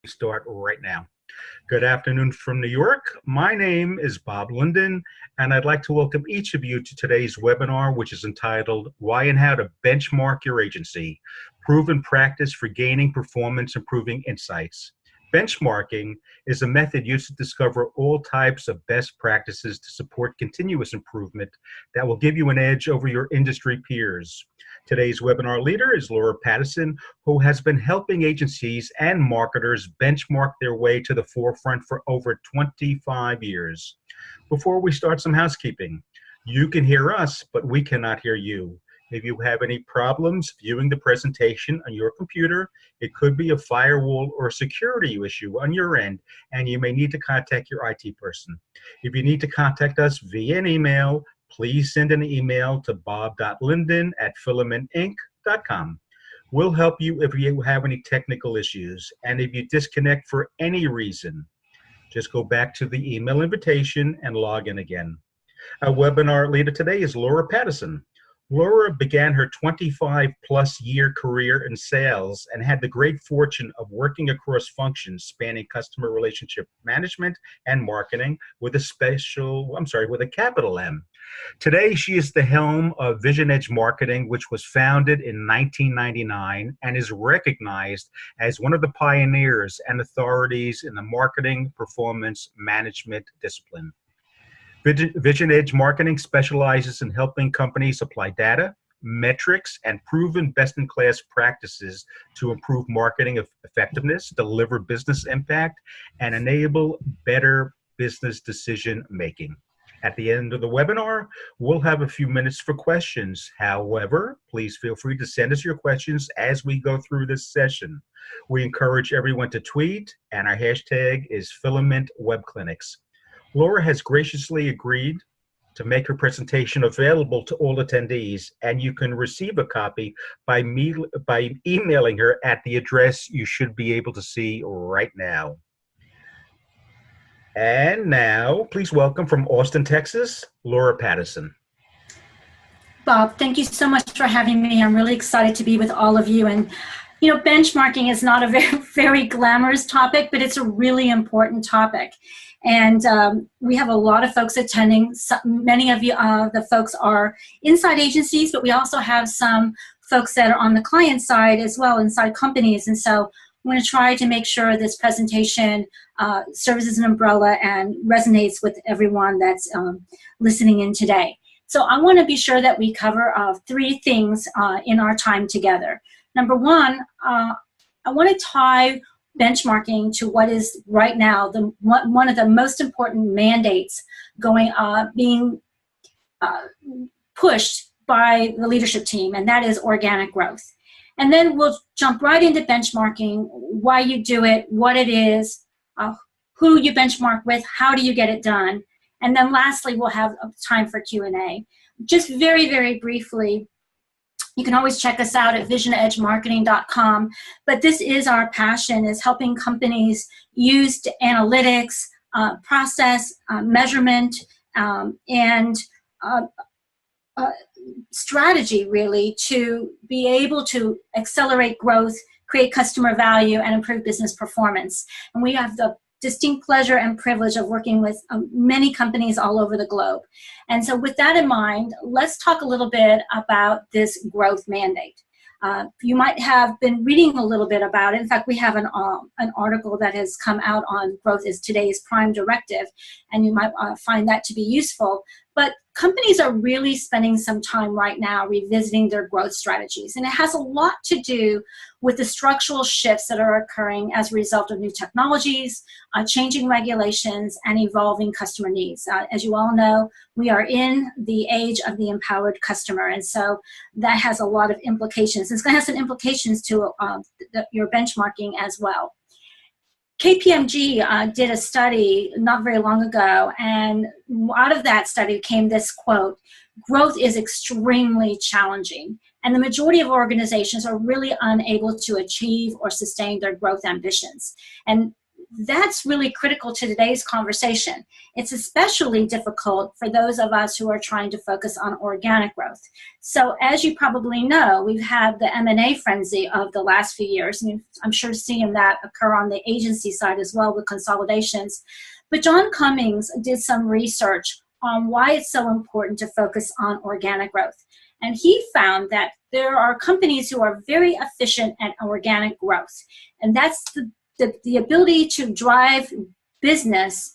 Start right now. Good afternoon from New York. My name is Bob Linden, and I'd like to welcome each of you to today's webinar, which is entitled Why and How to Benchmark Your Agency, Proven Practice for Gaining Performance Improving Insights. Benchmarking is a method used to discover all types of best practices to support continuous improvement that will give you an edge over your industry peers. Today's webinar leader is Laura Patterson, who has been helping agencies and marketers benchmark their way to the forefront for over 25 years. Before we start, some housekeeping. You can hear us, but we cannot hear you. If you have any problems viewing the presentation on your computer, it could be a firewall or security issue on your end, and you may need to contact your IT person. If you need to contact us via an email, please send an email to bob.linden@filamentinc.com. We'll help you if you have any technical issues, and if you disconnect for any reason, just go back to the email invitation and log in again. Our webinar leader today is Laura Patterson. Laura began her 25-plus year career in sales and had the great fortune of working across functions spanning customer relationship management and marketing with a capital M. Today, she is the helm of Vision Edge Marketing, which was founded in 1999 and is recognized as one of the pioneers and authorities in the marketing performance management discipline. Vision Edge Marketing specializes in helping companies apply data, metrics, and proven best-in-class practices to improve marketing effectiveness, deliver business impact, and enable better business decision-making. At the end of the webinar, we'll have a few minutes for questions. However, please feel free to send us your questions as we go through this session. We encourage everyone to tweet, and our hashtag is FilamentWebClinics. Laura has graciously agreed to make her presentation available to all attendees, and you can receive a copy by emailing her at the address you should be able to see right now. And now, please welcome from Austin, Texas, Laura Patterson. Bob, thank you so much for having me. I'm really excited to be with all of you. And you know, benchmarking is not a very glamorous topic, but it's a really important topic. And we have a lot of folks attending. Many of you, the folks are inside agencies, but we also have some folks that are on the client side as well, inside companies. And so I'm going to try to make sure this presentation serves as an umbrella and resonates with everyone that's listening in today. So I want to be sure that we cover three things in our time together. Number one, I want to tie benchmarking to what is right now one of the most important mandates being pushed by the leadership team, and that is organic growth. And then we'll jump right into benchmarking, why you do it, what it is, who you benchmark with, how do you get it done, and then lastly we'll have time for Q&A. Just very, very briefly, you can always check us out at visionedgemarketing.com, but this is our passion, is helping companies use analytics, process, measurement, and strategy really to be able to accelerate growth, create customer value, and improve business performance. And we have the distinct pleasure and privilege of working with many companies all over the globe. And so with that in mind, let's talk a little bit about this growth mandate. You might have been reading a little bit about it. In fact, we have an article that has come out on growth is today's prime directive, and you might find that to be useful. But companies are really spending some time right now revisiting their growth strategies, and it has a lot to do with the structural shifts that are occurring as a result of new technologies, changing regulations, and evolving customer needs. As you all know, we are in the age of the empowered customer, and so that has a lot of implications. It's going to have some implications to your benchmarking as well. KPMG did a study not very long ago, and out of that study came this quote: growth is extremely challenging, and the majority of organizations are really unable to achieve or sustain their growth ambitions. And that's really critical to today's conversation. It's especially difficult for those of us who are trying to focus on organic growth. So as you probably know, we've had the M&A frenzy of the last few years. And I'm sure seeing that occur on the agency side as well with consolidations. But John Cummings did some research on why it's so important to focus on organic growth. And he found that there are companies who are very efficient at organic growth. And that's the ability to drive business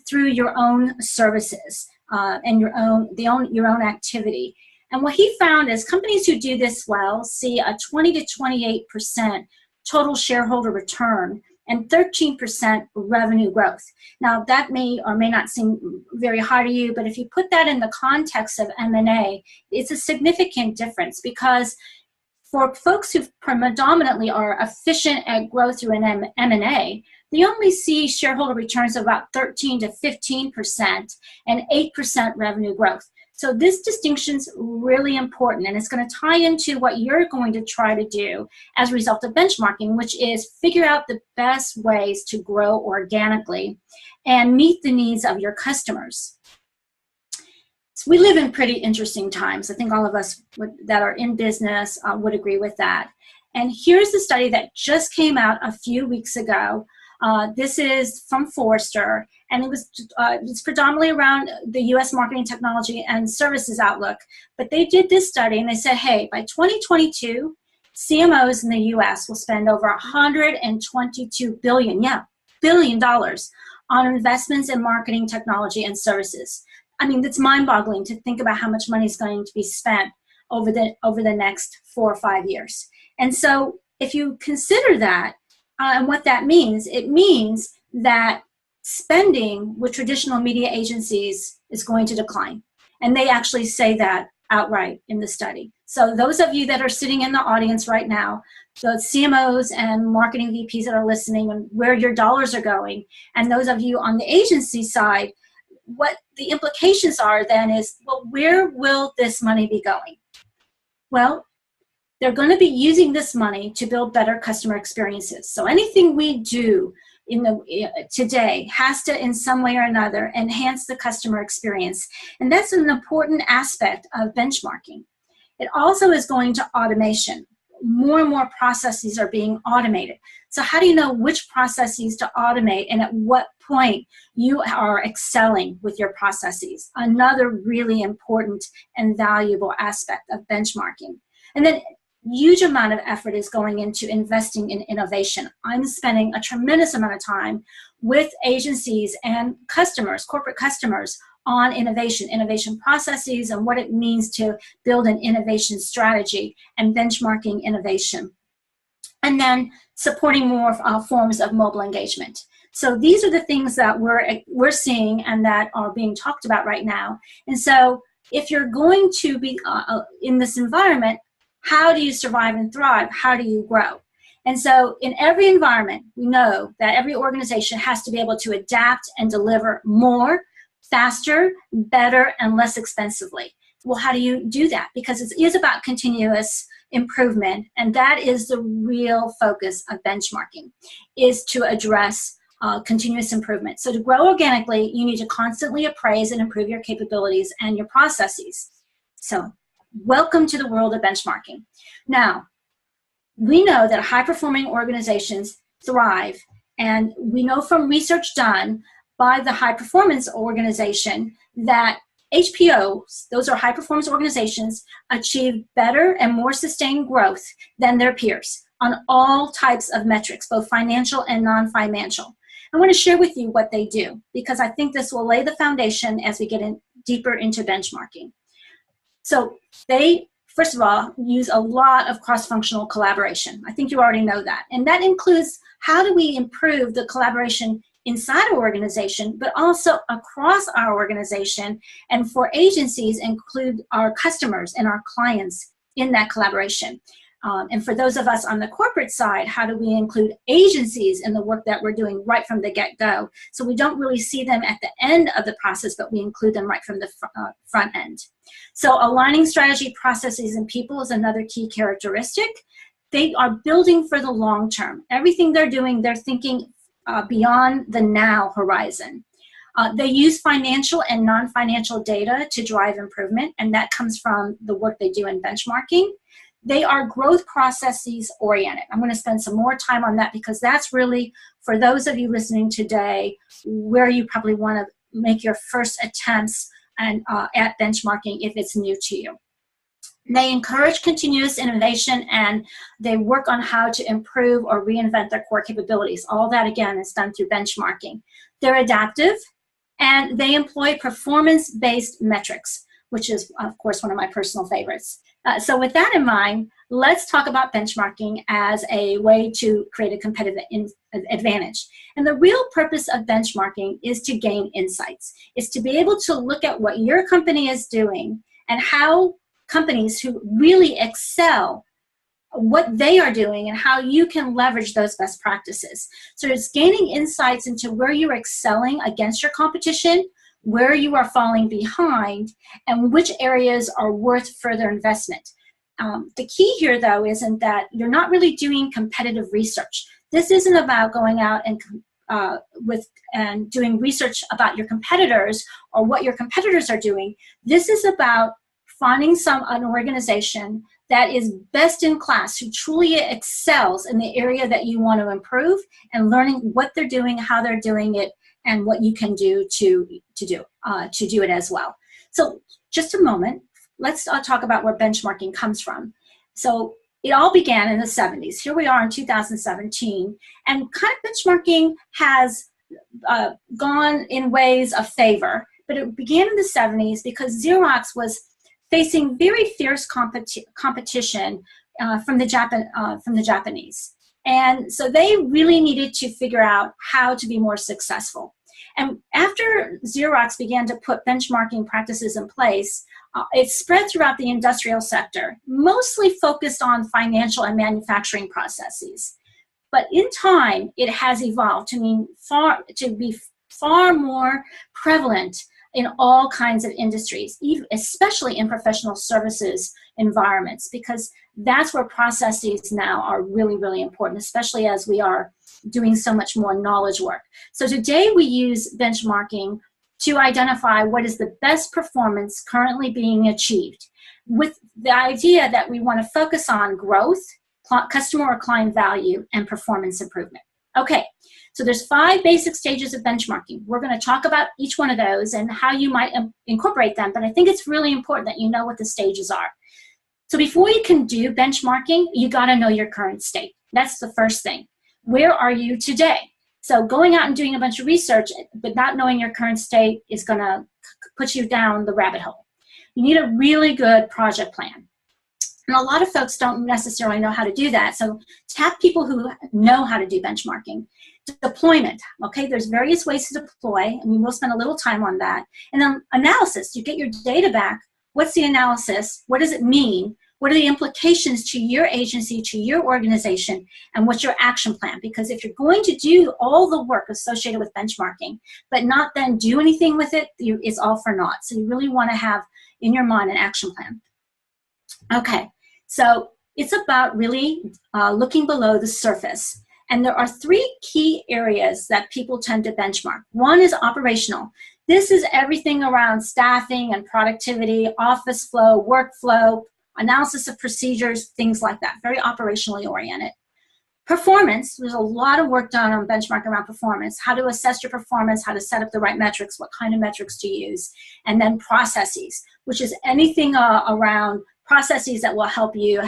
through your own services and your own activity. And what he found is companies who do this well see a 20 to 28% total shareholder return and 13% revenue growth. Now, that may or may not seem very high to you, but if you put that in the context of M&A, it's a significant difference, because for folks who predominantly are efficient at growth through an M&A, they only see shareholder returns of about 13 to 15% and 8% revenue growth. So this distinction's really important, and it's going to tie into what you're going to try to do as a result of benchmarking, which is figure out the best ways to grow organically and meet the needs of your customers. So we live in pretty interesting times. I think all of us that are in business would agree with that. And here's the study that just came out a few weeks ago. This is from Forrester, and it's predominantly around the U.S. marketing technology and services outlook. But they did this study, and they said, hey, by 2022, CMOs in the U.S. will spend over $122 billion on investments in marketing technology and services. I mean, it's mind-boggling to think about how much money is going to be spent over the next 4 or 5 years. And so if you consider that, and what that means, it means that spending with traditional media agencies is going to decline. And they actually say that outright in the study. So those of you that are sitting in the audience right now, the CMOs and marketing VPs that are listening, and where your dollars are going, and those of you on the agency side, what the implications are then is, well, where will this money be going? Well, they're going to be using this money to build better customer experiences. So anything we do today has to, in some way or another, enhance the customer experience. And that's an important aspect of benchmarking. It also is going to automation. More and more processes are being automated. So how do you know which processes to automate and at what point you are excelling with your processes? Another really important and valuable aspect of benchmarking. And then huge amount of effort is going into investing in innovation. I'm spending a tremendous amount of time with agencies and customers, corporate customers, on innovation processes, and what it means to build an innovation strategy and benchmarking innovation. And then supporting more forms of mobile engagement. So these are the things that we're seeing and that are being talked about right now. And so if you're going to be in this environment, how do you survive and thrive? How do you grow? And so in every environment, we know that every organization has to be able to adapt and deliver more, faster, better, and less expensively. Well, how do you do that? Because it is about continuous improvement, and that is the real focus of benchmarking, is to address continuous improvement. So to grow organically, you need to constantly appraise and improve your capabilities and your processes. So welcome to the world of benchmarking. Now, we know that high-performing organizations thrive, and we know from research done by the High Performance Organization that HPOs, those are high-performance organizations, achieve better and more sustained growth than their peers on all types of metrics, both financial and non-financial. I want to share with you what they do, because I think this will lay the foundation as we get deeper into benchmarking. So they, first of all, use a lot of cross-functional collaboration. I think you already know that. And that includes how do we improve the collaboration inside our organization, but also across our organization, and for agencies include our customers and our clients in that collaboration. And for those of us on the corporate side, how do we include agencies in the work that we're doing right from the get-go? So we don't really see them at the end of the process, but we include them right from the front end. So aligning strategy, processes, and people is another key characteristic. They are building for the long term. Everything they're doing, they're thinking beyond the now horizon. They use financial and non-financial data to drive improvement, and that comes from the work they do in benchmarking. They are growth processes oriented. I'm going to spend some more time on that because that's really, for those of you listening today, where you probably want to make your first attempts at benchmarking if it's new to you. They encourage continuous innovation, and they work on how to improve or reinvent their core capabilities. All that, again, is done through benchmarking. They're adaptive, and they employ performance-based metrics, which is, of course, one of my personal favorites. So with that in mind, let's talk about benchmarking as a way to create a competitive advantage. And the real purpose of benchmarking is to gain insights. It's to be able to look at what your company is doing and how companies who really excel, what they are doing and how you can leverage those best practices. So it's gaining insights into where you're excelling against your competition, where you are falling behind, and which areas are worth further investment. The key here, though, isn't that you're not really doing competitive research. This isn't about going out and doing research about your competitors or what your competitors are doing. This is about finding an organization that is best in class, who truly excels in the area that you want to improve, and learning what they're doing, how they're doing it, and what you can do to do it as well. So just a moment, let's talk about where benchmarking comes from. So it all began in the 70s. Here we are in 2017, and kind of benchmarking has gone in ways of favor, but it began in the 70s because Xerox was facing very fierce competition from the Japanese. And so they really needed to figure out how to be more successful. And after Xerox began to put benchmarking practices in place, it spread throughout the industrial sector, mostly focused on financial and manufacturing processes. But in time, it has evolved to be far more prevalent in all kinds of industries, especially in professional services environments, because that's where processes now are really, really important, especially as we are doing so much more knowledge work. So today we use benchmarking to identify what is the best performance currently being achieved, with the idea that we want to focus on growth, customer or client value, and performance improvement. Okay, so there's 5 basic stages of benchmarking. We're going to talk about each one of those and how you might incorporate them, but I think it's really important that you know what the stages are. So before you can do benchmarking, you got to know your current state. That's the first thing. Where are you today? So going out and doing a bunch of research, but not knowing your current state is going to put you down the rabbit hole. You need a really good project plan. And a lot of folks don't necessarily know how to do that. So tap people who know how to do benchmarking. Deployment, okay? There's various ways to deploy, and we will spend a little time on that. And then analysis, you get your data back. What's the analysis? What does it mean? What are the implications to your agency, to your organization, and what's your action plan? Because if you're going to do all the work associated with benchmarking, but not then do anything with it, it's all for naught. So you really want to have in your mind an action plan. Okay, so it's about really looking below the surface. And there are 3 key areas that people tend to benchmark. One is operational. This is everything around staffing and productivity, office flow, workflow, analysis of procedures, things like that, very operationally oriented. Performance, there's a lot of work done on benchmarking around performance, how to assess your performance, how to set up the right metrics, what kind of metrics to use, and then processes, which is anything around processes that will help you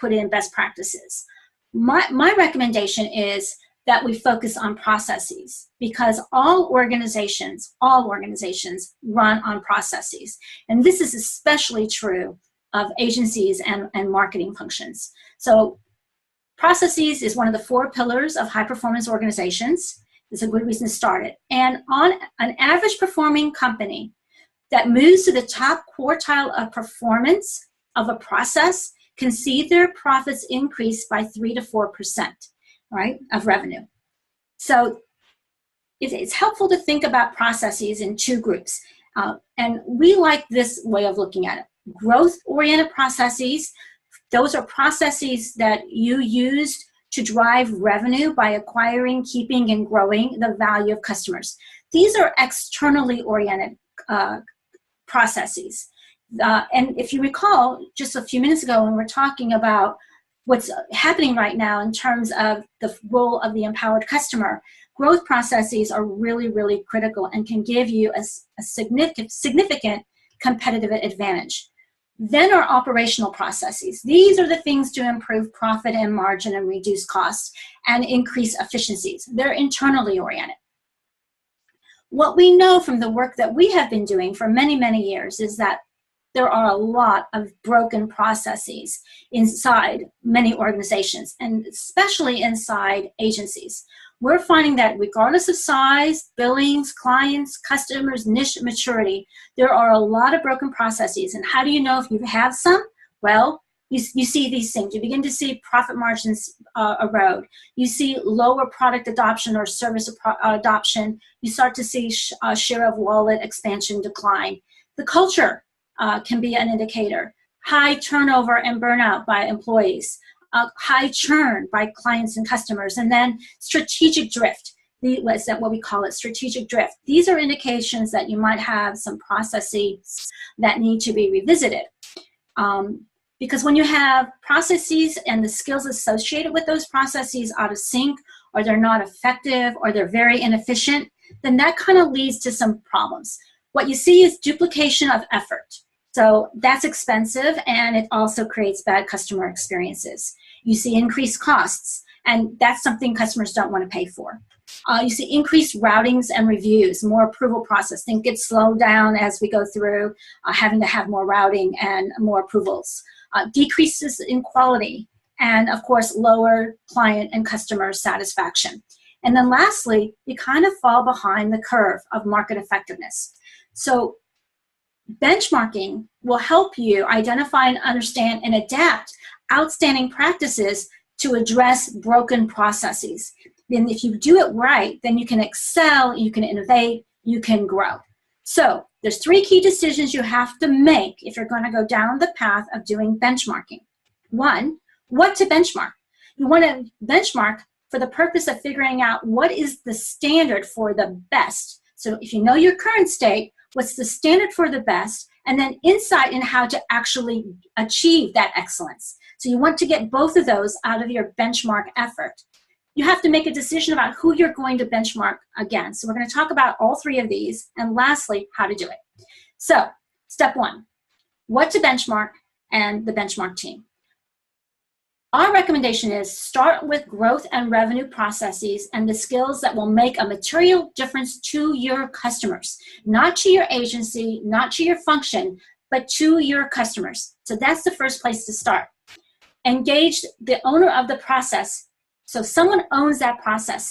put in best practices. My recommendation is that we focus on processes, because all organizations run on processes. And this is especially true of agencies and marketing functions. So processes is one of the 4 pillars of high-performance organizations. It's a good reason to start it. And on an average performing company that moves to the top quartile of performance of a process can see their profits increase by 3 to 4%, right, of revenue. So it's helpful to think about processes in 2 groups. And we like this way of looking at it. Growth-oriented processes, those are processes that you used to drive revenue by acquiring, keeping, and growing the value of customers. These are externally oriented processes. And if you recall, just a few minutes ago when we're talking about what's happening right now in terms of the role of the empowered customer, growth processes are really, really critical and can give you a significant competitive advantage. Then our operational processes. These are the things to improve profit and margin and reduce costs and increase efficiencies. They're internally oriented. What we know from the work that we have been doing for many, many years is that there are a lot of broken processes inside many organizations, and especially inside agencies. We're finding that regardless of size, billings, clients, customers, niche, maturity, there are a lot of broken processes. And how do you know if you have some? Well, you see these things. You begin to see profit margins erode. You see lower product adoption or service adoption. You start to see share of wallet expansion decline. The culture can be an indicator. High turnover and burnout by employees. High churn by clients and customers, and then strategic drift. Is that what we call it, strategic drift? These are indications that you might have some processes that need to be revisited. Because when you have processes and the skills associated with those processes out of sync, or they're not effective, or they're very inefficient, then that kind of leads to some problems. What you see is duplication of effort. So that's expensive, and it also creates bad customer experiences. You see increased costs, and that's something customers don't want to pay for. You see increased routings and reviews, more approval process. Things get slowed down as we go through having to have more routing and more approvals. Decreases in quality, and of course, lower client and customer satisfaction. And then lastly, you kind of fall behind the curve of market effectiveness. So benchmarking will help you identify and understand and adapt outstanding practices to address broken processes. Then if you do it right, then you can excel, you can innovate, you can grow. So there's 3 key decisions you have to make if you're going to go down the path of doing benchmarking. 1, what to benchmark. You want to benchmark for the purpose of figuring out what is the standard for the best. So if you know your current state, what's the standard for the best, and then insight in how to actually achieve that excellence. So you want to get both of those out of your benchmark effort. You have to make a decision about who you're going to benchmark against. So we're going to talk about all 3 of these, and lastly, how to do it. So step 1, what to benchmark and the benchmark team. Our recommendation is start with growth and revenue processes and the skills that will make a material difference to your customers, not to your agency, not to your function, but to your customers. So that's the first place to start. Engage the owner of the process. So someone owns that process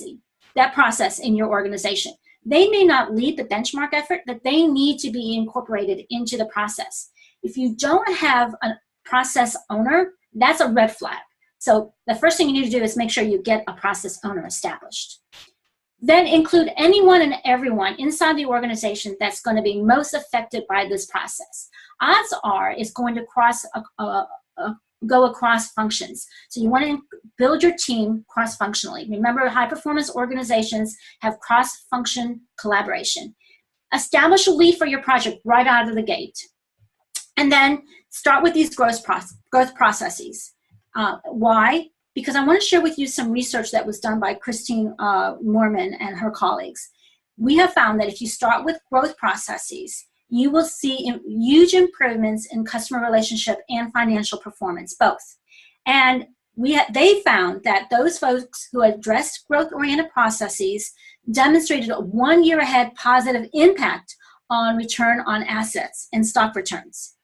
in your organization. They may not lead the benchmark effort, but they need to be incorporated into the process. If you don't have a process owner, that's a red flag. So the first thing you need to do is make sure you get a process owner established. Then include anyone and everyone inside the organization that's going to be most affected by this process. Odds are it's going to go across functions. So you want to build your team cross-functionally. Remember, high-performance organizations have cross-function collaboration. Establish a lead for your project right out of the gate. And then start with these growth processes. Why? Because I want to share with you some research that was done by Christine Moorman and her colleagues. We have found that if you start with growth processes, you will see huge improvements in customer relationship and financial performance, both. And they found that those folks who addressed growth-oriented processes demonstrated a 1 year ahead positive impact on return on assets and stock returns,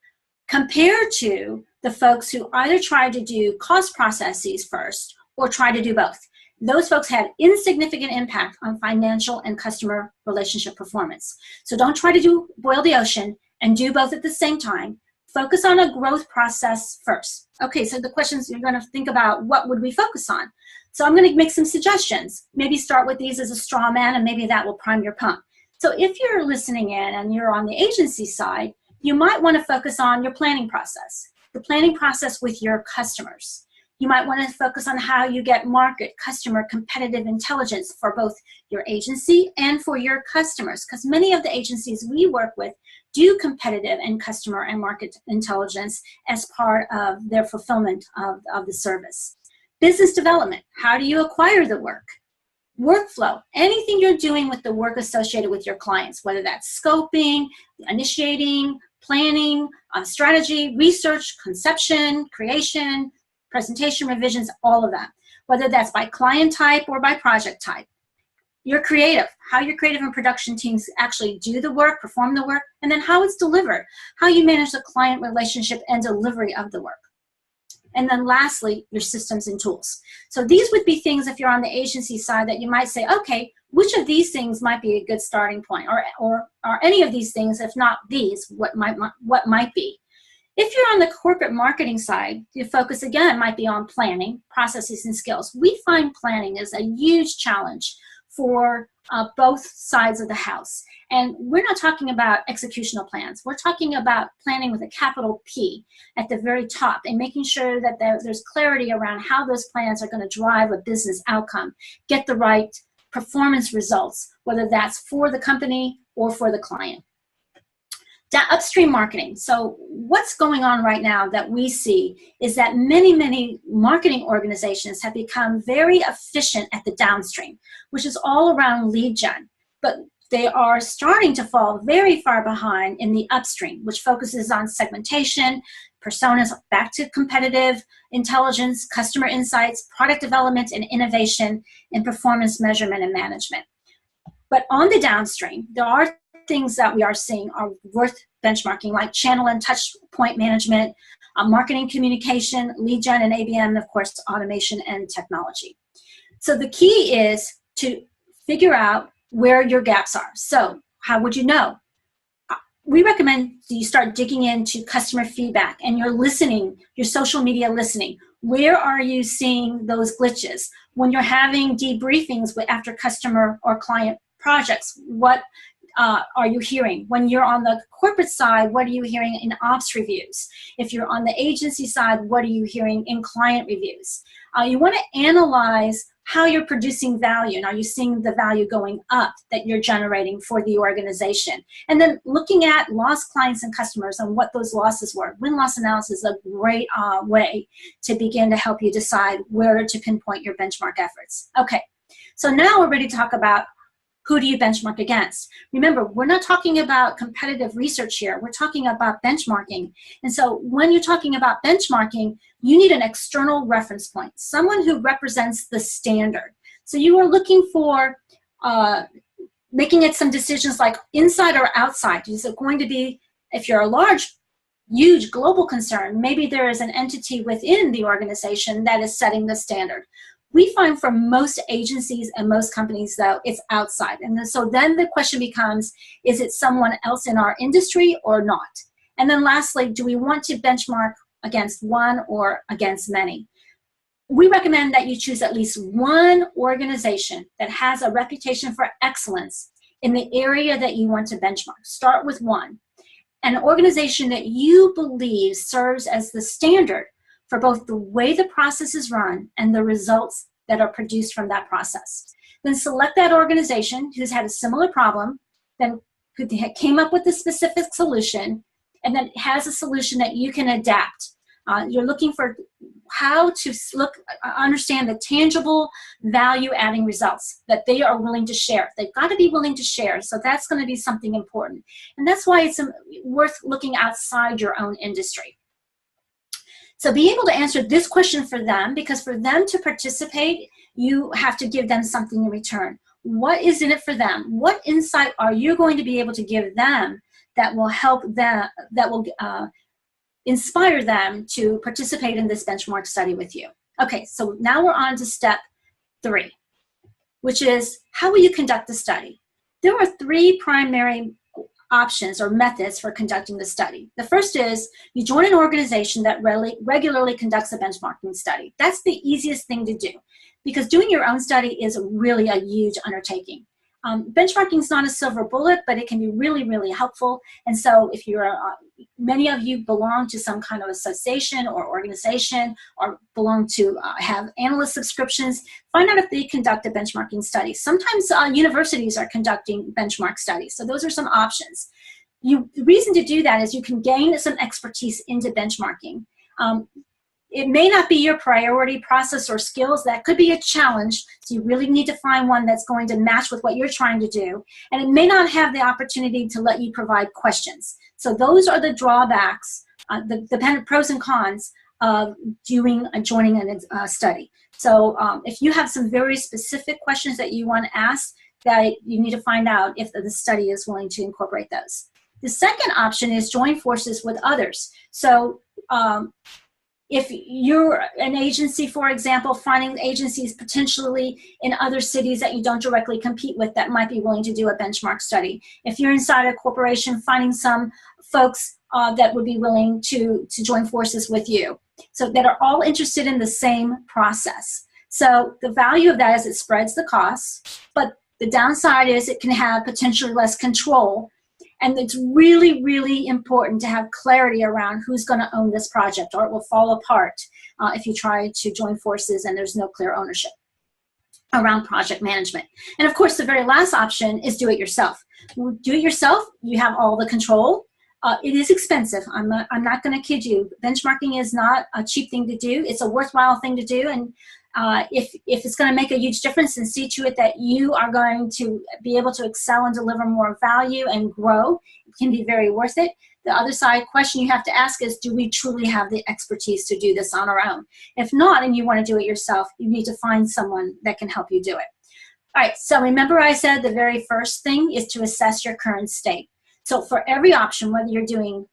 compared to the folks who either tried to do cost processes first or tried to do both. Those folks had insignificant impact on financial and customer relationship performance. So don't try to boil the ocean and do both at the same time. Focus on a growth process first. Okay, so the questions you're going to think about, what would we focus on? So I'm going to make some suggestions. Maybe start with these as a straw man, and maybe that will prime your pump. So if you're listening in and you're on the agency side, you might want to focus on your planning process, the planning process with your customers. You might want to focus on how you get market, customer, competitive intelligence for both your agency and for your customers, because many of the agencies we work with do competitive and customer and market intelligence as part of their fulfillment of the service. Business development, how do you acquire the work? Workflow, anything you're doing with the work associated with your clients, whether that's scoping, initiating, planning, strategy, research, conception, creation, presentation, revisions, all of that, whether that's by client type or by project type. Your creative, how your creative and production teams actually do the work, perform the work, and then how it's delivered, how you manage the client relationship and delivery of the work. And then lastly, your systems and tools. So these would be things, if you're on the agency side, that you might say, okay, which of these things might be a good starting point, or any of these things, if not these, what might be. If you're on the corporate marketing side, your focus again might be on planning, processes, and skills. We find planning is a huge challenge for both sides of the house. And we're not talking about executional plans. We're talking about planning with a capital P at the very top and making sure that there's clarity around how those plans are going to drive a business outcome, get the right performance results, whether that's for the company or for the client. Upstream marketing. So what's going on right now that we see is that many marketing organizations have become very efficient at the downstream, which is all around lead gen. But they are starting to fall very far behind in the upstream, which focuses on segmentation, personas, back to competitive intelligence, customer insights, product development and innovation, and performance measurement and management. But on the downstream, there are things that we are seeing are worth benchmarking, like channel and touch point management, marketing communication, lead gen and ABM, and of course, automation and technology. So the key is to figure out where your gaps are. So how would you know? We recommend you start digging into customer feedback and your listening, your social media listening. Where are you seeing those glitches? When you're having debriefings after customer or client projects, what are you hearing? When you're on the corporate side, what are you hearing in ops reviews? If you're on the agency side, what are you hearing in client reviews? You want to analyze how you're producing value, and are you seeing the value going up that you're generating for the organization? And then looking at lost clients and customers and what those losses were. Win-loss analysis is a great way to begin to help you decide where to pinpoint your benchmark efforts. Okay, so now we're ready to talk about who do you benchmark against? Remember, we're not talking about competitive research here. We're talking about benchmarking. And so when you're talking about benchmarking, you need an external reference point, someone who represents the standard. So you are looking for making it some decisions like inside or outside. Is it going to be, if you're a large, huge global concern, maybe there is an entity within the organization that is setting the standard. We find for most agencies and most companies, though, it's outside. And so then the question becomes, is it someone else in our industry or not? And then lastly, do we want to benchmark against one or against many? We recommend that you choose at least one organization that has a reputation for excellence in the area that you want to benchmark. Start with one. An organization that you believe serves as the standard for both the way the process is run and the results that are produced from that process. Then select that organization who's had a similar problem, then who came up with a specific solution, and then has a solution that you can adapt. You're looking for how to understand the tangible value-adding results that they are willing to share. They've got to be willing to share, so that's going to be something important. And that's why it's worth looking outside your own industry. So be able to answer this question for them, because for them to participate, you have to give them something in return. What is in it for them? What insight are you going to be able to give them that will help them, that will inspire them to participate in this benchmark study with you? Okay, so now we're on to step 3, which is how will you conduct the study? There are 3 primary options or methods for conducting the study. The first is you join an organization that regularly conducts a benchmarking study. That's the easiest thing to do, because doing your own study is really a huge undertaking. benchmarking is not a silver bullet, but it can be really, really helpful. And so if you're, many of you belong to some kind of association or organization, or belong to have analyst subscriptions, find out if they conduct a benchmarking study. Sometimes universities are conducting benchmark studies, so those are some options. The reason to do that is you can gain some expertise into benchmarking. It may not be your priority process or skills. That could be a challenge. So you really need to find one that's going to match with what you're trying to do. And it may not have the opportunity to let you provide questions. So those are the drawbacks, the pros and cons of joining a study. So if you have some very specific questions that you want to ask, that you need to find out if the study is willing to incorporate those. The second option is join forces with others. So if you're an agency, for example, finding agencies potentially in other cities that you don't directly compete with that might be willing to do a benchmark study. If you're inside a corporation, finding some folks that would be willing to join forces with you, so that are all interested in the same process. So the value of that is it spreads the costs, but the downside is it can have potentially less control. And it's really, really important to have clarity around who's going to own this project, or it will fall apart if you try to join forces and there's no clear ownership around project management. And of course, the very last option is do it yourself. Do it yourself, you have all the control. It is expensive. I'm not going to kid you. Benchmarking is not a cheap thing to do. It's a worthwhile thing to do. And if it's going to make a huge difference and see to it that you are going to be able to excel and deliver more value and grow, it can be very worth it. The other side question you have to ask is, do we truly have the expertise to do this on our own? If not, and you want to do it yourself, you need to find someone that can help you do it. All right, so remember I said the very first thing is to assess your current state. So for every option, whether you're doing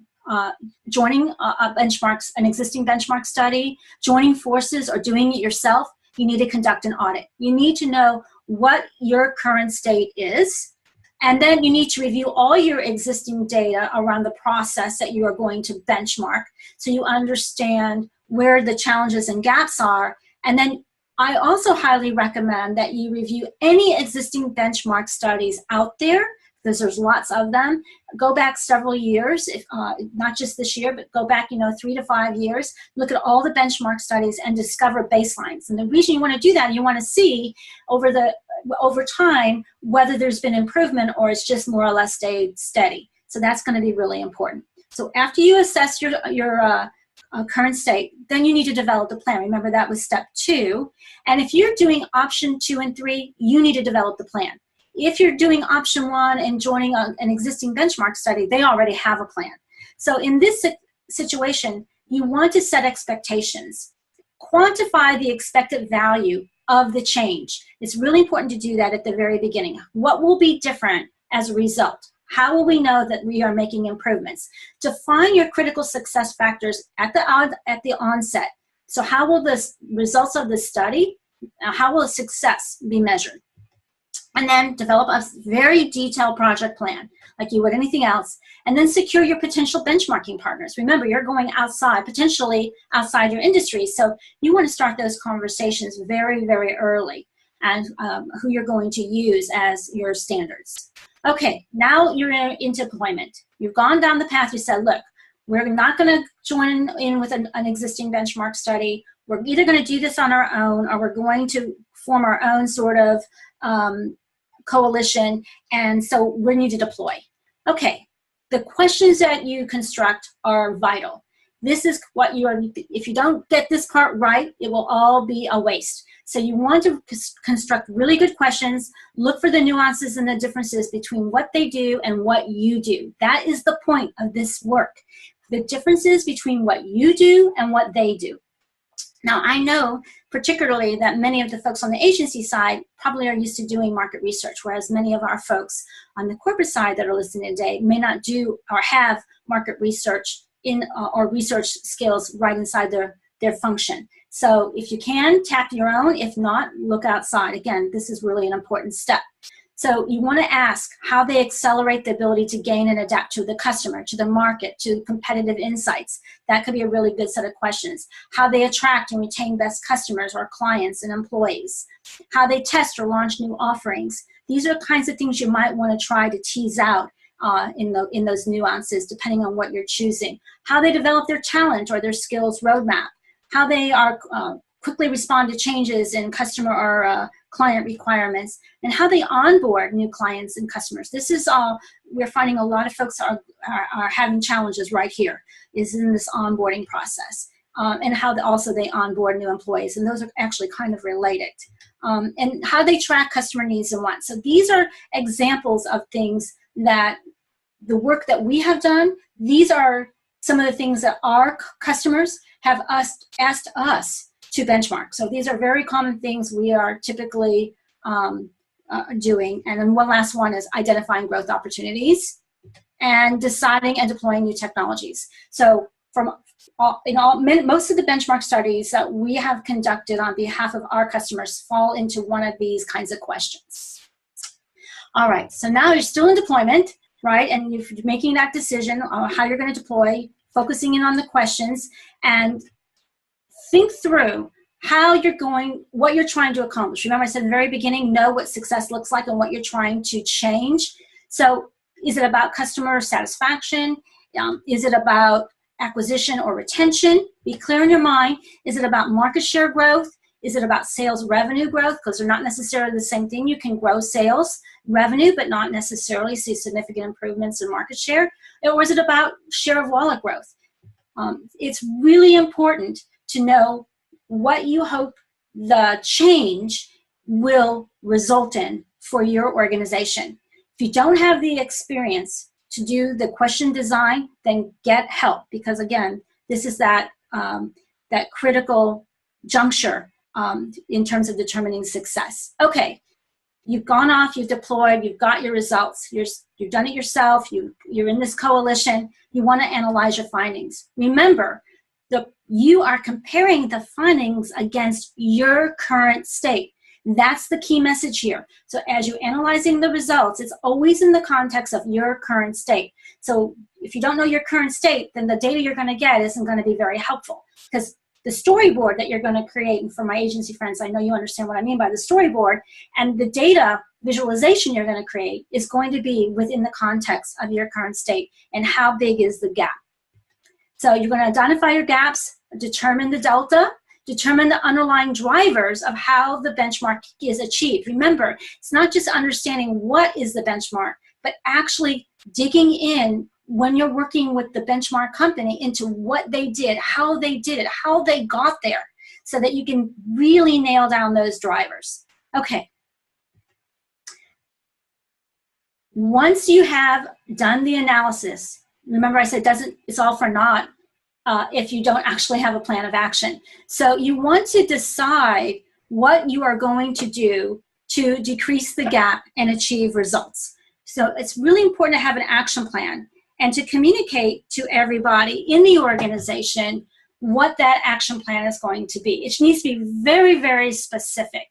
joining an existing benchmark study, joining forces, or doing it yourself, you need to conduct an audit. You need to know what your current state is, and then you need to review all your existing data around the process that you are going to benchmark, so you understand where the challenges and gaps are. And then I also highly recommend that you review any existing benchmark studies out there, because there's lots of them. Go back several years, if not just this year, but go back 3 to 5 years. Look at all the benchmark studies and discover baselines. And the reason you want to do that, you want to see over time whether there's been improvement or it's just more or less stayed steady. So that's going to be really important. So after you assess your current state, then you need to develop the plan. Remember, that was step 2. And if you're doing option 2 and 3, you need to develop the plan. If you're doing option 1 and joining an existing benchmark study, they already have a plan. So in this situation, you want to set expectations. Quantify the expected value of the change. It's really important to do that at the very beginning. What will be different as a result? How will we know that we are making improvements? Define your critical success factors at the onset. So how will the results of the study, how will success be measured? And then develop a very detailed project plan, like you would anything else, and then secure your potential benchmarking partners. Remember, you're going outside, potentially outside your industry, so you want to start those conversations very, very early, and who you're going to use as your standards. Okay, now you're into deployment. You've gone down the path. You said, look, we're not going to join in with an existing benchmark study. We're either going to do this on our own, or we're going to form our own sort of coalition, and so we need to deploy. Okay, the questions that you construct are vital. This is what you are, if you don't get this part right, it will all be a waste. So you want to construct really good questions, look for the nuances and the differences between what they do and what you do. That is the point of this work. The differences between what you do and what they do. Now, I know particularly that many of the folks on the agency side probably are used to doing market research, whereas many of our folks on the corporate side that are listening today may not do or have market research or research skills right inside their function. So if you can, tap your own. If not, look outside. Again, this is really an important step. So you want to ask how they accelerate the ability to gain and adapt to the customer, to the market, to competitive insights. That could be a really good set of questions. How they attract and retain best customers or clients and employees. How they test or launch new offerings. These are kinds of things you might want to try to tease out in those nuances, depending on what you're choosing. How they develop their talent or their skills roadmap, how they are quickly respond to changes in customer or client requirements, and how they onboard new clients and customers. This is all, we're finding a lot of folks are having challenges right here, is in this onboarding process. And how also they onboard new employees, and those are actually kind of related. And how they track customer needs and wants. So these are examples of things that the work that we have done. These are some of the things that our customers have asked us to benchmark. So these are very common things we are typically doing. And then one last one is identifying growth opportunities and deciding and deploying new technologies. So most of the benchmark studies that we have conducted on behalf of our customers fall into one of these kinds of questions. All right, so now you're still in deployment, right? And you're making that decision on how you're going to deploy, focusing in on the questions, and think through how you're going, what you're trying to accomplish. Remember I said in the very beginning, know what success looks like and what you're trying to change. So is it about customer satisfaction? Is it about acquisition or retention? Be clear in your mind. Is it about market share growth? Is it about sales revenue growth? Because they're not necessarily the same thing. You can grow sales revenue, but not necessarily see significant improvements in market share. Or is it about share of wallet growth? It's really important to know what you hope the change will result in for your organization. If you don't have the experience to do the question design, then get help, because again, this is that critical juncture in terms of determining success. Okay, you've gone off, you've deployed, you've got your results, you've done it yourself, you're in this coalition, you want to analyze your findings. Remember, you are comparing the findings against your current state. That's the key message here. So as you're analyzing the results, it's always in the context of your current state. So if you don't know your current state, then the data you're going to get isn't going to be very helpful, because the storyboard that you're going to create, and for my agency friends, I know you understand what I mean by the storyboard, and the data visualization you're going to create is going to be within the context of your current state and how big is the gap. So you're going to identify your gaps, determine the delta, determine the underlying drivers of how the benchmark is achieved. Remember, it's not just understanding what is the benchmark, but actually digging in when you're working with the benchmark company into what they did, how they did it, how they got there, so that you can really nail down those drivers. Okay. Once you have done the analysis, remember I said it's all for naught if you don't actually have a plan of action. So you want to decide what you are going to do to decrease the gap and achieve results. So it's really important to have an action plan and to communicate to everybody in the organization what that action plan is going to be. It needs to be very, very specific.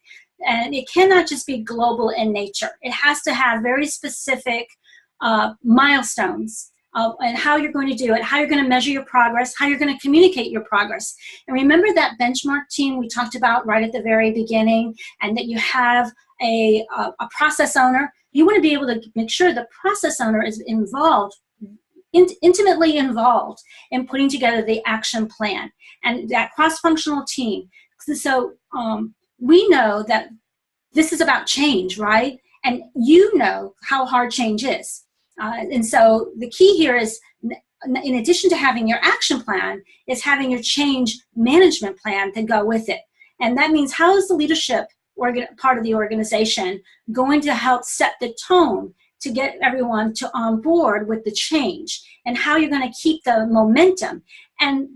And it cannot just be global in nature. It has to have very specific milestones and how you're going to do it, how you're going to measure your progress, how you're going to communicate your progress. And remember that benchmark team we talked about right at the very beginning, and that you have a process owner. You want to be able to make sure the process owner is involved, intimately involved in putting together the action plan and that cross-functional team. So we know that this is about change, right? And you know how hard change is. And so the key here is, in addition to having your action plan, is having your change management plan to go with it. And that means, how is the leadership part of the organization going to help set the tone to get everyone to on board with the change, and how you're going to keep the momentum. And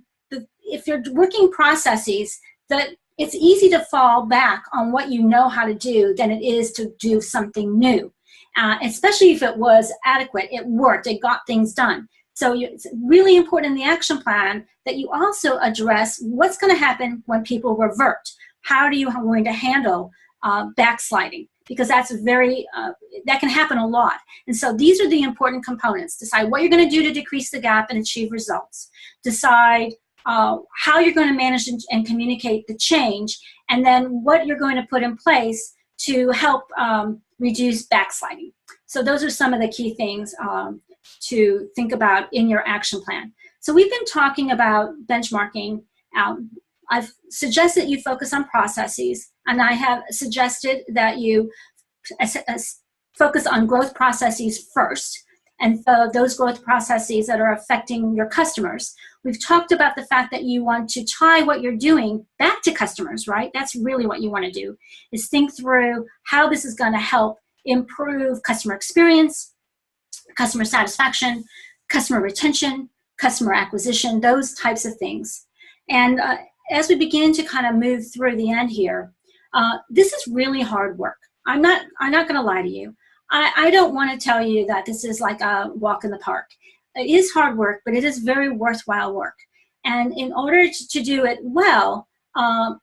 if you're working processes, that it's easy to fall back on what you know how to do than it is to do something new. Especially if it was adequate, it worked, it got things done. So it's really important in the action plan that you also address what's going to happen when people revert. How are you going to handle backsliding? Because that's that can happen a lot. And so these are the important components. Decide what you're going to do to decrease the gap and achieve results. Decide how you're going to manage and communicate the change, and then what you're going to put in place to help reduce backsliding. So those are some of the key things to think about in your action plan. So we've been talking about benchmarking. I've suggested you focus on processes, and I have suggested that you focus on growth processes first, and those growth processes that are affecting your customers. We've talked about the fact that you want to tie what you're doing back to customers, right? That's really what you want to do, is think through how this is going to help improve customer experience, customer satisfaction, customer retention, customer acquisition, those types of things. And as we begin to kind of move through the end here, this is really hard work. I'm not going to lie to you. I don't want to tell you that this is like a walk in the park. It is hard work, but it is very worthwhile work. And in order to do it well,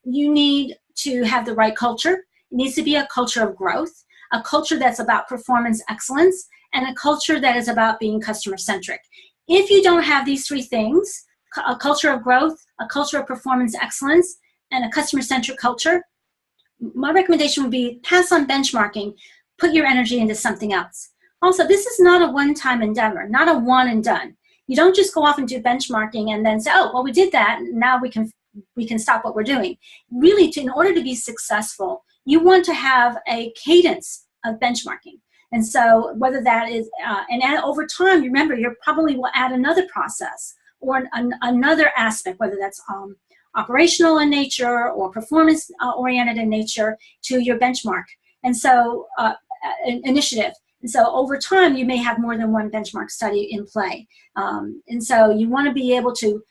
you need to have the right culture. It needs to be a culture of growth, a culture that's about performance excellence, and a culture that is about being customer-centric. If you don't have these three things, a culture of growth, a culture of performance excellence, and a customer-centric culture, my recommendation would be pass on benchmarking, put your energy into something else. Also, this is not a one-time endeavor, not a one and done. You don't just go off and do benchmarking and then say, oh, well, we did that, now we can stop what we're doing. Really, in order to be successful, you want to have a cadence of benchmarking. And so whether that is, and over time, remember, you probably will add another process or another aspect, whether that's operational in nature or performance oriented in nature, to your benchmark. And so initiative. And so over time, you may have more than one benchmark study in play. And so you want to be able to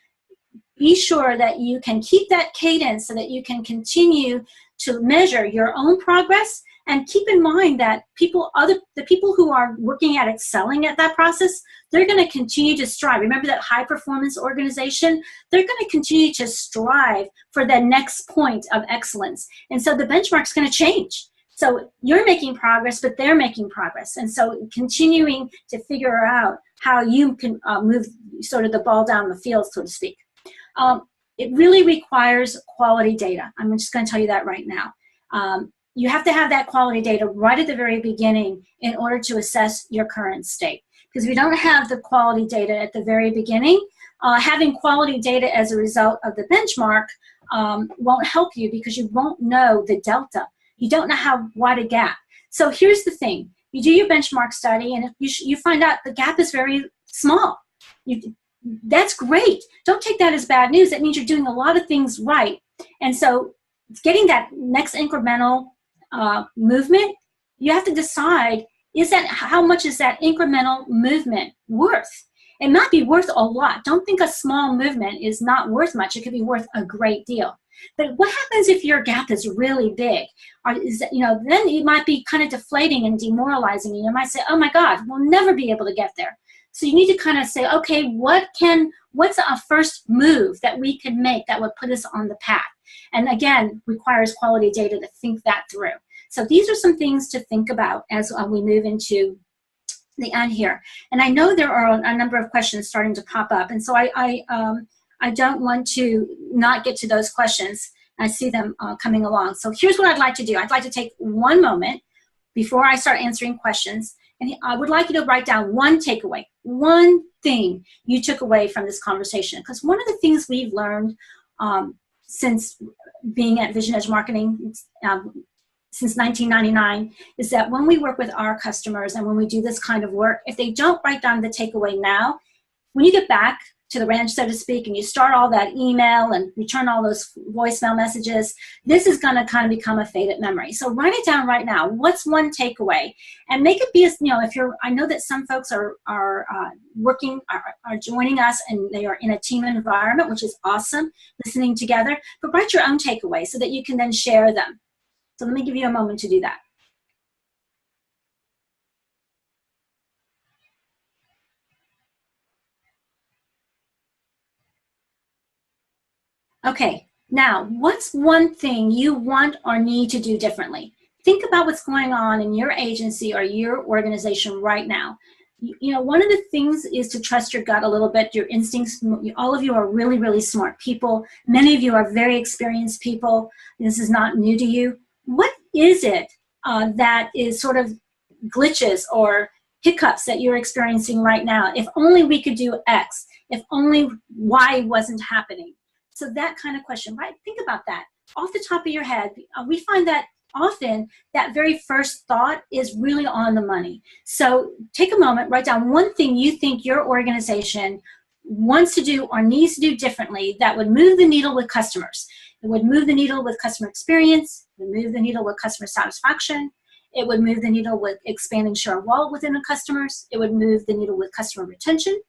be sure that you can keep that cadence so that you can continue to measure your own progress. And keep in mind that the people who are working at excelling at that process, they're going to continue to strive. Remember that high performance organization? They're going to continue to strive for the next point of excellence. And so the benchmark's going to change. So you're making progress, but they're making progress. And so continuing to figure out how you can move sort of the ball down the field, so to speak. It really requires quality data. I'm just going to tell you that right now. You have to have that quality data right at the very beginning in order to assess your current state. Because if you don't have the quality data at the very beginning, having quality data as a result of the benchmark won't help you because you won't know the delta. You don't know how wide a gap. So here's the thing. You do your benchmark study, and if you find out the gap is very small. That's great. Don't take that as bad news. That means you're doing a lot of things right. And so getting that next incremental movement, you have to decide, how much is that incremental movement worth? It might be worth a lot. Don't think a small movement is not worth much. It could be worth a great deal. But what happens if your gap is really big? Then it might be kind of deflating and demoralizing. And you might say, oh my God, we'll never be able to get there. So you need to kind of say, okay, what's a first move that we can make that would put us on the path? And again, requires quality data to think that through. So these are some things to think about as we move into the end here. And I know there are a number of questions starting to pop up. And so I don't want to not get to those questions. I see them coming along. So here's what I'd like to do. I'd like to take one moment before I start answering questions. And I would like you to write down one takeaway, one thing you took away from this conversation. Because one of the things we've learned since being at Vision Edge Marketing since 1999 is that when we work with our customers and when we do this kind of work, if they don't write down the takeaway now, when you get back to the ranch, so to speak, and you start all that email and return all those voicemail messages, this is going to kind of become a faded memory. So write it down right now. What's one takeaway? And make it be, I know that some folks are joining us and they are in a team environment, which is awesome, listening together, but write your own takeaway so that you can then share them. So let me give you a moment to do that. Okay, now what's one thing you want or need to do differently? Think about what's going on in your agency or your organization right now. One of the things is to trust your gut a little bit, your instincts. All of you are really, really smart people. Many of you are very experienced people. This is not new to you. What is it that is sort of glitches or hiccups that you're experiencing right now. If only we could do X, if only Y wasn't happening. So that kind of question, right? Think about that. Off the top of your head, we find that often that very first thought is really on the money. So take a moment, write down one thing you think your organization wants to do or needs to do differently that would move the needle with customers. It would move the needle with customer experience, it would move the needle with customer satisfaction, it would move the needle with expanding share of wallet within the customers, it would move the needle with customer retention, it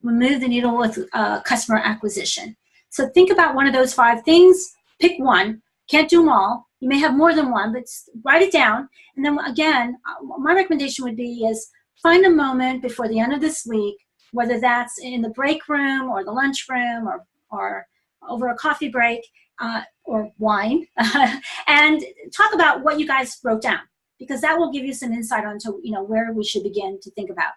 would move the needle with customer acquisition. So think about one of those 5 things, pick one, can't do them all. You may have more than one, but write it down. And then again, my recommendation would be is find a moment before the end of this week, whether that's in the break room or the lunch room or over a coffee break or wine, and talk about what you guys wrote down, because that will give you some insight onto where we should begin to think about.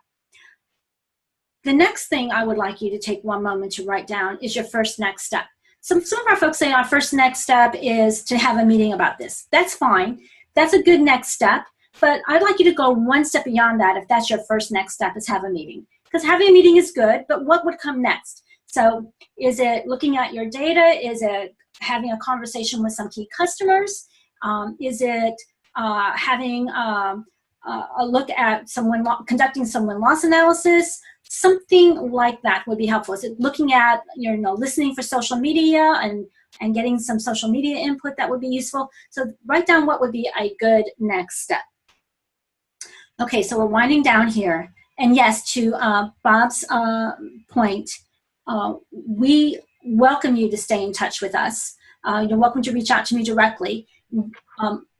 The next thing I would like you to take one moment to write down is your first next step. Some of our folks say our first next step is to have a meeting about this. That's fine. That's a good next step. But I'd like you to go one step beyond that if that's your first next step, is have a meeting. Because having a meeting is good, but what would come next? So is it looking at your data? Is it having a conversation with some key customers? Is it having a look at conducting some win-loss analysis? Something like that would be helpful. Is it looking at, listening for social media and getting some social media input that would be useful? So write down what would be a good next step. Okay, so we're winding down here. And yes, to Bob's point, we welcome you to stay in touch with us. You're welcome to reach out to me directly.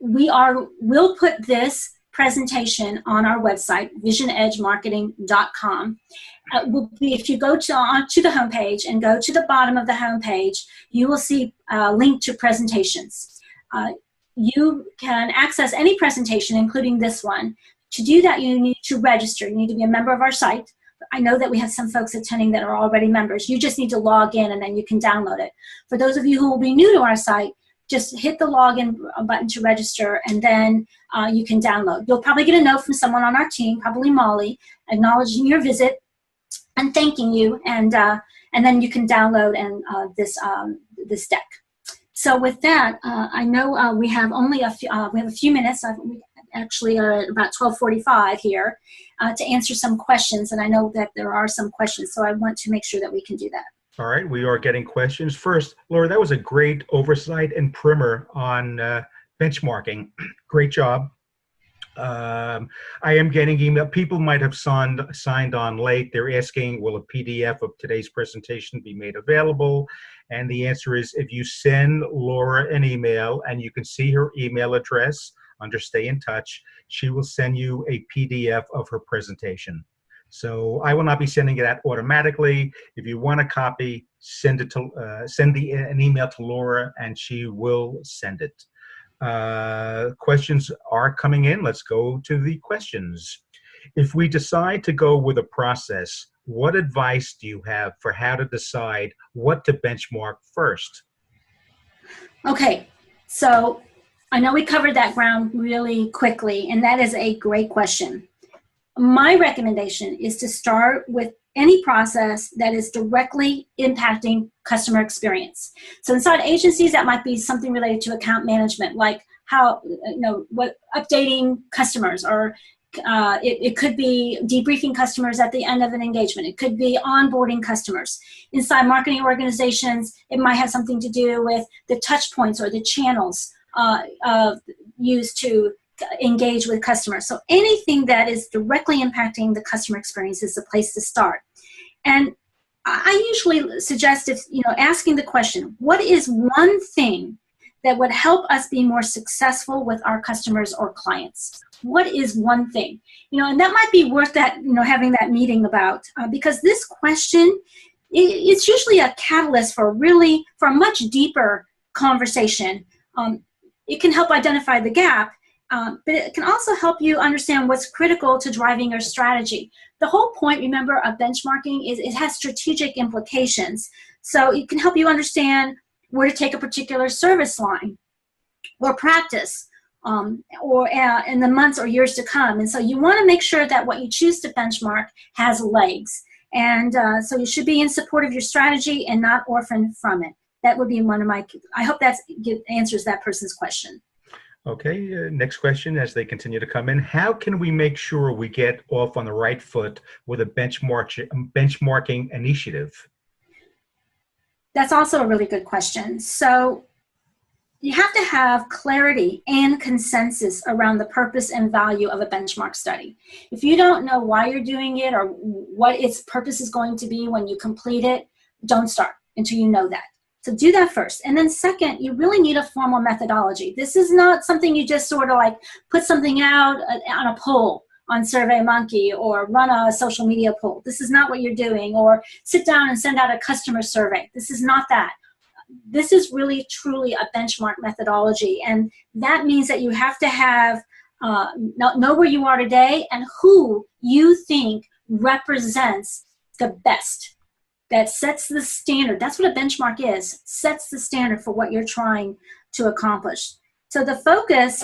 We'll put this presentation on our website, visionedgemarketing.com. If you go onto the homepage and go to the bottom of the homepage, you will see a link to presentations. You can access any presentation, including this one. To do that, you need to register. You need to be a member of our site. I know that we have some folks attending that are already members. You just need to log in and then you can download it. For those of you who will be new to our site, just hit the login button to register, and then you can download. You'll probably get a note from someone on our team, probably Molly, acknowledging your visit and thanking you, and then you can download this deck. So with that, I know we have only a few minutes. We actually are at about 12:45 here to answer some questions, and I know that there are some questions, so I want to make sure that we can do that. All right, we are getting questions. First, Laura, that was a great oversight and primer on benchmarking. Great job. I am getting email. People might have signed on late. They're asking, will a PDF of today's presentation be made available? And the answer is, if you send Laura an email, and you can see her email address under Stay in Touch, she will send you a PDF of her presentation. So I will not be sending it out automatically. If you want a copy, send an email to Laura, and she will send it. Questions are coming in. Let's go to the questions. If we decide to go with a process, what advice do you have for how to decide what to benchmark first? Okay, so I know we covered that ground really quickly, and that is a great question. My recommendation is to start with any process that is directly impacting customer experience. So inside agencies, that might be something related to account management, like how, updating customers, or it could be debriefing customers at the end of an engagement. It could be onboarding customers. Inside marketing organizations, it might have something to do with the touch points or the channels used to engage with customers. So anything that is directly impacting the customer experience is the place to start. And I usually suggest, asking the question, what is one thing that would help us be more successful with our customers or clients? What is one thing? And that might be worth that, having that meeting about, because this question, it's usually a catalyst for a much deeper conversation. It can help identify the gap, but it can also help you understand what's critical to driving your strategy. The whole point, remember, of benchmarking is it has strategic implications. So it can help you understand where to take a particular service line or practice, or in the months or years to come. And so you want to make sure that what you choose to benchmark has legs. And so you should be in support of your strategy and not orphaned from it. That would be one of my, I hope that answers that person's question. Okay, next question as they continue to come in. How can we make sure we get off on the right foot with a benchmarking initiative? That's also a really good question. So you have to have clarity and consensus around the purpose and value of a benchmark study. If you don't know why you're doing it or what its purpose is going to be when you complete it, don't start until you know that. So do that first. And then second, you really need a formal methodology. This is not something you just sort of like put something out on a poll on SurveyMonkey or run a social media poll. This is not what you're doing, or sit down and send out a customer survey. This is not that. This is really truly a benchmark methodology. And that means that you have to have know where you are today and who you think represents the best. That sets the standard. That's what a benchmark is. Sets the standard for what you're trying to accomplish. So the focus,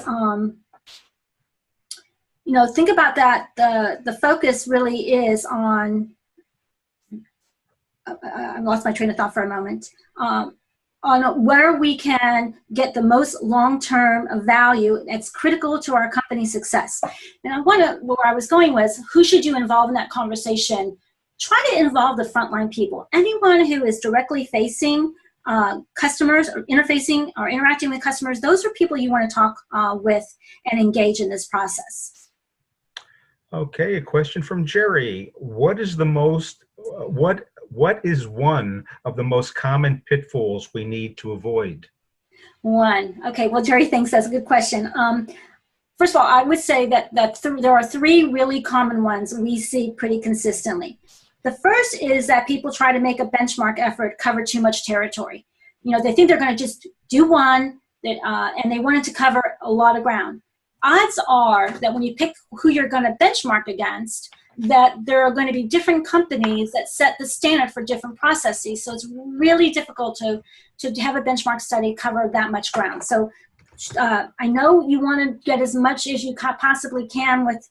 think about that. The focus really is on, I lost my train of thought for a moment, on where we can get the most long-term value that's critical to our company's success. And where I was going was, who should you involve in that conversation? Try to involve the frontline people. Anyone who is directly facing customers or interfacing or interacting with customers, those are people you want to talk with and engage in this process. Okay, a question from Jerry. What is one of the most common pitfalls we need to avoid? One. Okay, well, Jerry thinks that's a good question. First of all, I would say that there are three really common ones we see pretty consistently. The first is that people try to make a benchmark effort cover too much territory. They think they're going to just do one, and they want it to cover a lot of ground. Odds are that when you pick who you're going to benchmark against, that there are going to be different companies that set the standard for different processes. So it's really difficult to have a benchmark study cover that much ground. So I know you want to get as much as you possibly can with,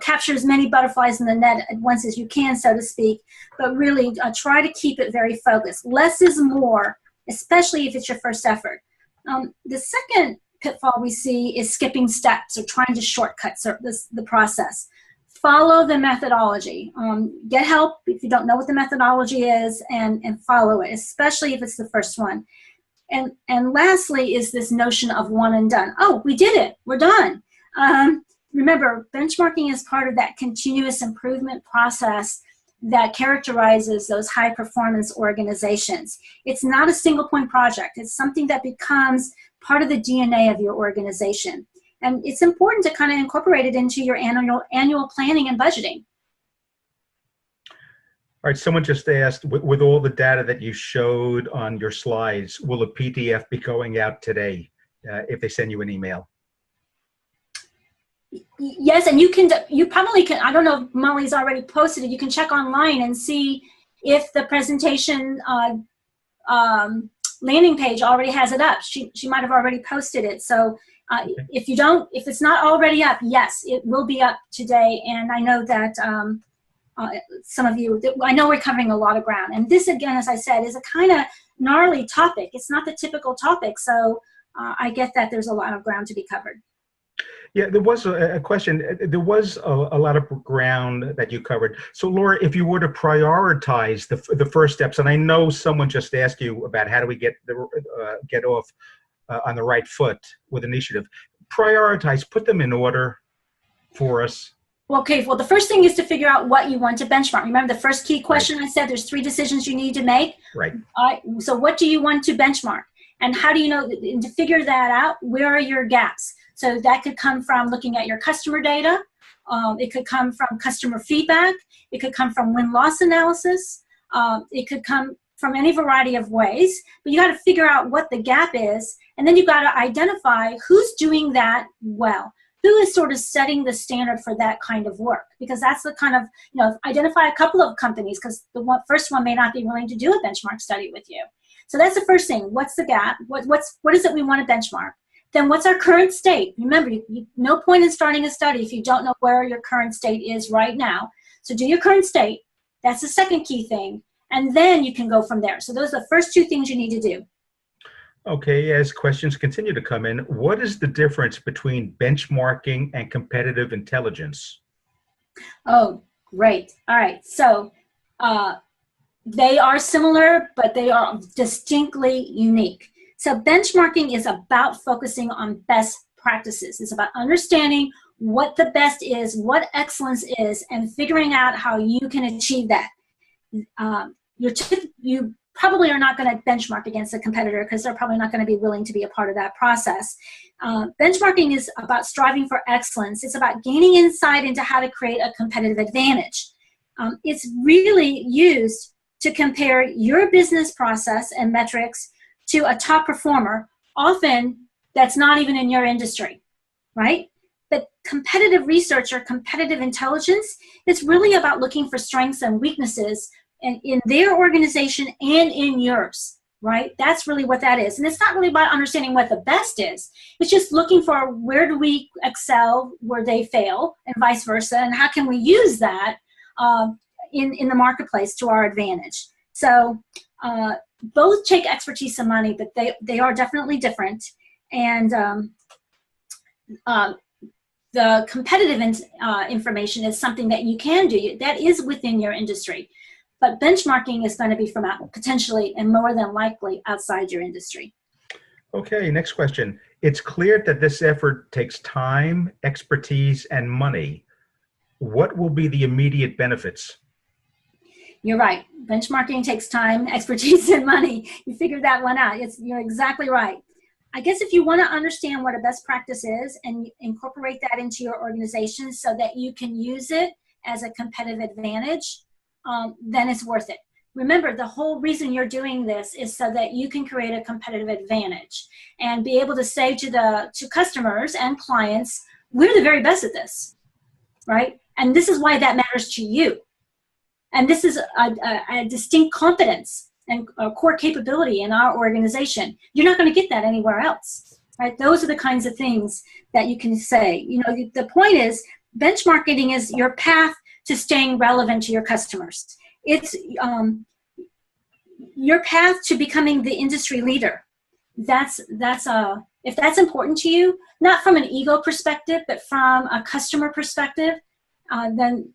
capture as many butterflies in the net at once as you can, so to speak, but really try to keep it very focused. Less is more, especially if it's your first effort. The second pitfall we see is skipping steps or trying to shortcut the process. Follow the methodology. Get help if you don't know what the methodology is, and follow it, especially if it's the first one. And lastly is this notion of one and done. Oh, we did it. We're done. Remember, benchmarking is part of that continuous improvement process that characterizes those high-performance organizations. It's not a single-point project. It's something that becomes part of the DNA of your organization. And it's important to kind of incorporate it into your annual planning and budgeting. All right, someone just asked, with all the data that you showed on your slides, will a PDF be going out today if they send you an email? Yes, and you probably can, I don't know if Molly's already posted it, you can check online and see if the presentation landing page already has it up. She might have already posted it. So if it's not already up, yes, it will be up today. And I know that some of you, I know we're covering a lot of ground. And this, again, as I said, is a kind of gnarly topic. It's not the typical topic. So I get that there's a lot of ground to be covered. Yeah, there was a question. There was a lot of ground that you covered. So, Laura, if you were to prioritize the first steps, and I know someone just asked you about how do we get off on the right foot with initiative, prioritize, put them in order for us. Okay, well, the first thing is to figure out what you want to benchmark. Remember the first key question I said, there's 3 decisions you need to make. Right. So what do you want to benchmark? And how do you know, and to figure that out, where are your gaps? So that could come from looking at your customer data. It could come from customer feedback. It could come from win-loss analysis. It could come from any variety of ways. But you got to figure out what the gap is. And then you got to identify who's doing that well. Who is sort of setting the standard for that kind of work? Because that's the kind of, identify a couple of companies, because the first one may not be willing to do a benchmark study with you. So that's the first thing. What's the gap? What is it we want to benchmark? then what's our current state? Remember, no point in starting a study if you don't know where your current state is right now. So do your current state. That's the second key thing. And then you can go from there. So those are the first two things you need to do. Okay, as questions continue to come in, what is the difference between benchmarking and competitive intelligence? Oh, great. All right. So they are similar, but they are distinctly unique. So benchmarking is about focusing on best practices. It's about understanding what the best is, what excellence is, and figuring out how you can achieve that. You probably are not going to benchmark against a competitor because they're probably not going to be willing to be a part of that process. Benchmarking is about striving for excellence. It's about gaining insight into how to create a competitive advantage. It's really used to compare your business process and metrics to a top performer, often that's not even in your industry, right? But competitive research or competitive intelligence is really about looking for strengths and weaknesses in their organization and in yours, right? That's really what that is. And it's not really about understanding what the best is. It's just looking for where do we excel, where they fail, and vice versa, and how can we use that in the marketplace to our advantage. So both take expertise and money, but they are definitely different. And the competitive information is something that you can do. That is within your industry. But benchmarking is going to be from potentially and more than likely outside your industry. Okay, next question. It's clear that this effort takes time, expertise, and money. What will be the immediate benefits? You're right. Benchmarking takes time, expertise, and money. You figured that one out. You're exactly right. I guess if you want to understand what a best practice is and incorporate that into your organization so that you can use it as a competitive advantage, then it's worth it. Remember, the whole reason you're doing this is so that you can create a competitive advantage and be able to say to customers and clients, we're the very best at this, right? And this is why that matters to you. And this is a distinct competence and a core capability in our organization. You're not going to get that anywhere else, right? Those are the kinds of things that you can say. You know, the point is, benchmarking is your path to staying relevant to your customers. It's your path to becoming the industry leader. If that's important to you, not from an ego perspective, but from a customer perspective, then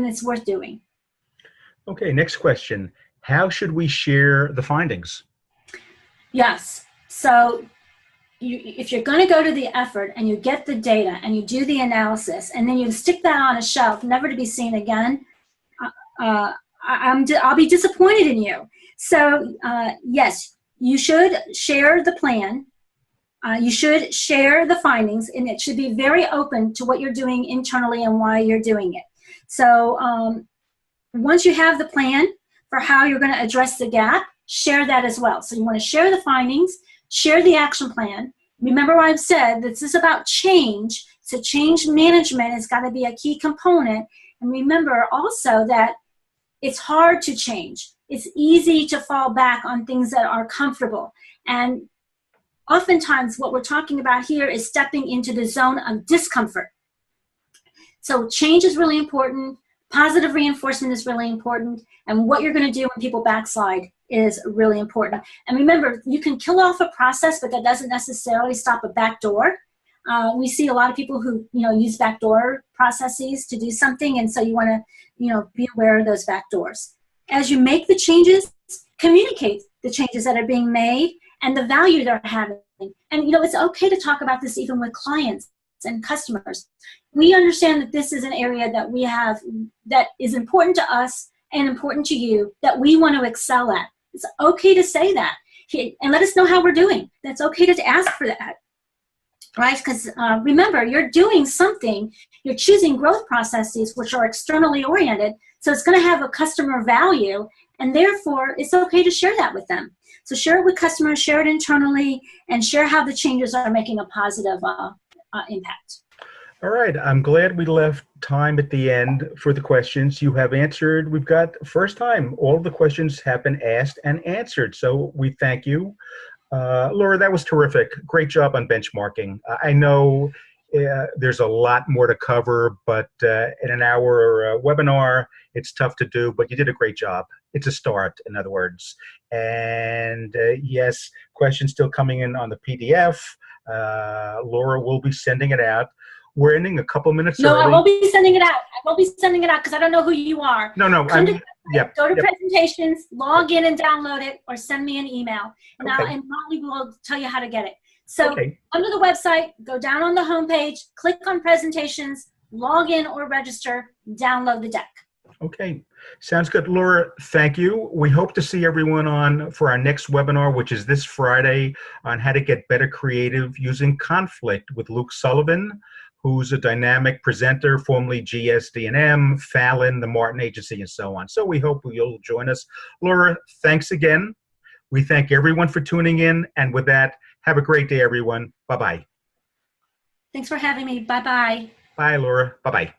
it's worth doing. Okay, next question. How should we share the findings? Yes. So if you're going to go to the effort and you get the data and you do the analysis and then you stick that on a shelf, never to be seen again, I'll be disappointed in you. So yes, you should share the plan. You should share the findings, and it should be very open to what you're doing internally and why you're doing it. So once you have the plan for how you're going to address the gap, share that as well. So you want to share the findings, share the action plan. Remember what I've said, this is about change. So change management has got to be a key component. And remember also that it's hard to change. It's easy to fall back on things that are comfortable. And oftentimes what we're talking about here is stepping into the zone of discomfort. So change is really important. Positive reinforcement is really important. And what you're going to do when people backslide is really important. And remember, you can kill off a process, but that doesn't necessarily stop a backdoor. We see a lot of people who, use backdoor processes to do something. And so you want to, be aware of those backdoors. As you make the changes, communicate the changes that are being made and the value they're having. And, it's okay to talk about this even with clients and customers. We understand that this is an area that we have that is important to us and important to you that we want to excel at. It's okay to say that and let us know how we're doing. That's okay to ask for that, right? Because remember, you're doing something, you're choosing growth processes which are externally oriented, so it's going to have a customer value, and therefore it's okay to share that with them. So share it with customers, share it internally, and share how the changes are making a positive impact. All right. I'm glad we left time at the end for the questions you have answered. We've got first time. All of the questions have been asked and answered. So we thank you. Laura, that was terrific. Great job on benchmarking. I know there's a lot more to cover, but in an hour webinar, it's tough to do, but you did a great job. It's a start, in other words. And yes, questions still coming in on the PDF. Laura will be sending it out. We're ending a couple minutes early. No, I won't be sending it out. I won't be sending it out because I don't know who you are. No, Come to go to presentations, log in and download it, or send me an email. And Molly will tell you how to get it. So under the website, go down on the homepage, click on presentations, log in or register, download the deck. Okay, sounds good. Laura, thank you. We hope to see everyone on for our next webinar, which is this Friday, on how to get better creative using conflict with Luke Sullivan, who's a dynamic presenter, formerly GSD&M, Fallon, the Martin Agency, and so on. So we hope you'll join us. Laura, thanks again. We thank everyone for tuning in. And with that, have a great day, everyone. Bye-bye. Thanks for having me. Bye-bye. Bye, Laura. Bye-bye.